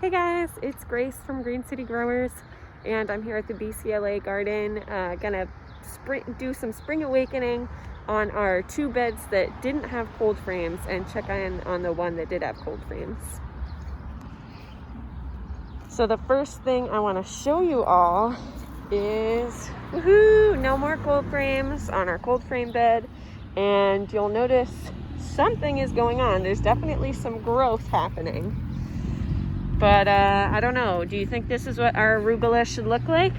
Hey guys, it's Grace from Green City Growers, and I'm here at the BCLA garden gonna do some spring awakening on our 2 beds that didn't have cold frames and check in on the one that did have cold frames. So the first thing I want to show you all is, woohoo, no more cold frames on our cold frame bed, and you'll notice something is going on. There's definitely some growth happening. But I don't know, do you think this is what our arugula should look like?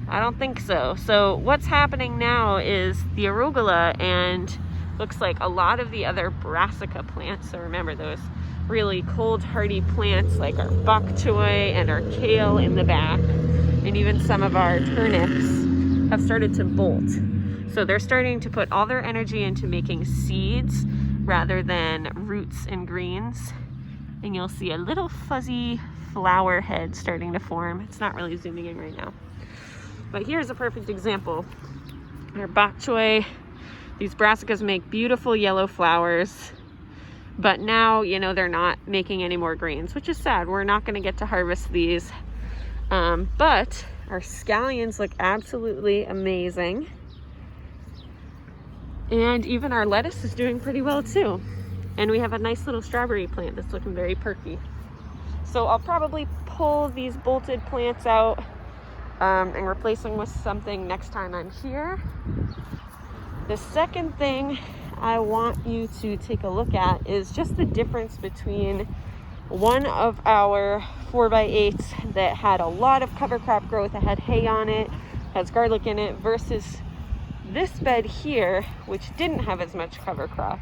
I don't think so. So what's happening now is the arugula and looks like a lot of the other brassica plants, so remember those really cold hardy plants like our bok choy and our kale in the back, and even some of our turnips have started to bolt. So they're starting to put all their energy into making seeds rather than roots and greens. And you'll see a little fuzzy flower head starting to form. It's not really zooming in right now. But here's a perfect example. Our bok choy, these brassicas make beautiful yellow flowers, but now, you know, they're not making any more greens, which is sad. We're not gonna get to harvest these. But our scallions look absolutely amazing. And even our lettuce is doing pretty well too. And we have a nice little strawberry plant that's looking very perky. So I'll probably pull these bolted plants out and replace them with something next time I'm here. The second thing I want you to take a look at is just the difference between one of our 4x8s that had a lot of cover crop growth, that had hay on it, has garlic in it, versus this bed here, which didn't have as much cover crop.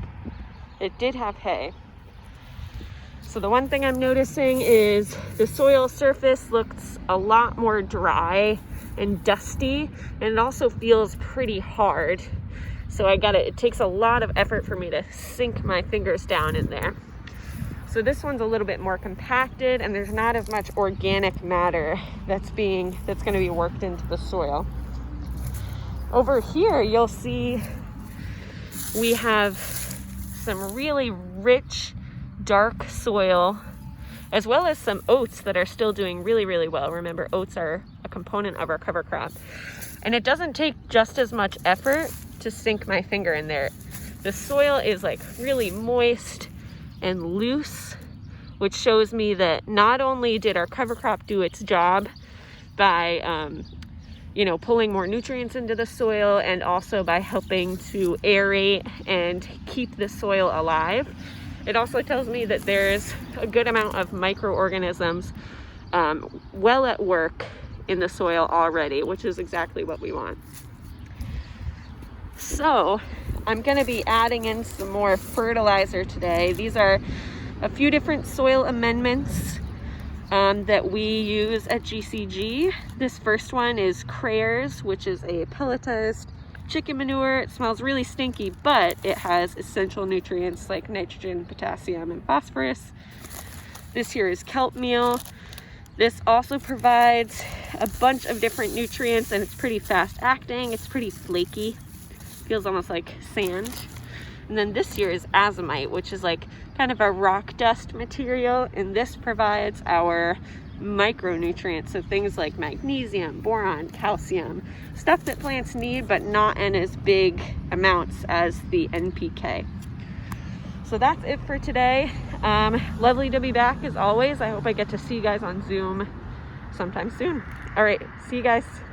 It did have hay. So the one thing I'm noticing is the soil surface looks a lot more dry and dusty, and it also feels pretty hard. So it takes a lot of effort for me to sink my fingers down in there. So this one's a little bit more compacted, and there's not as much organic matter that's going to be worked into the soil. Over here, you'll see we have some really rich, dark soil, as well as some oats that are still doing really, really well. Remember, oats are a component of our cover crop. And it doesn't take just as much effort to sink my finger in there. The soil is like really moist and loose, which shows me that not only did our cover crop do its job by pulling more nutrients into the soil, and also by helping to aerate and keep the soil alive, it also tells me that there's a good amount of microorganisms well at work in the soil already, which is exactly what we want. So I'm going to be adding in some more fertilizer today. These are a few different soil amendments that we use at GCG. This first one is Crayers, which is a pelletized chicken manure. It smells really stinky, but it has essential nutrients like nitrogen, potassium, and phosphorus. This here is kelp meal. This also provides a bunch of different nutrients, and it's pretty fast acting. It's pretty flaky. Feels almost like sand. And then this here is azomite, which is like kind of a rock dust material, and this provides our micronutrients, so things like magnesium, boron, calcium, stuff that plants need, but not in as big amounts as the NPK. So that's it for today. Lovely to be back as always. I hope I get to see you guys on Zoom sometime soon. All right, see you guys.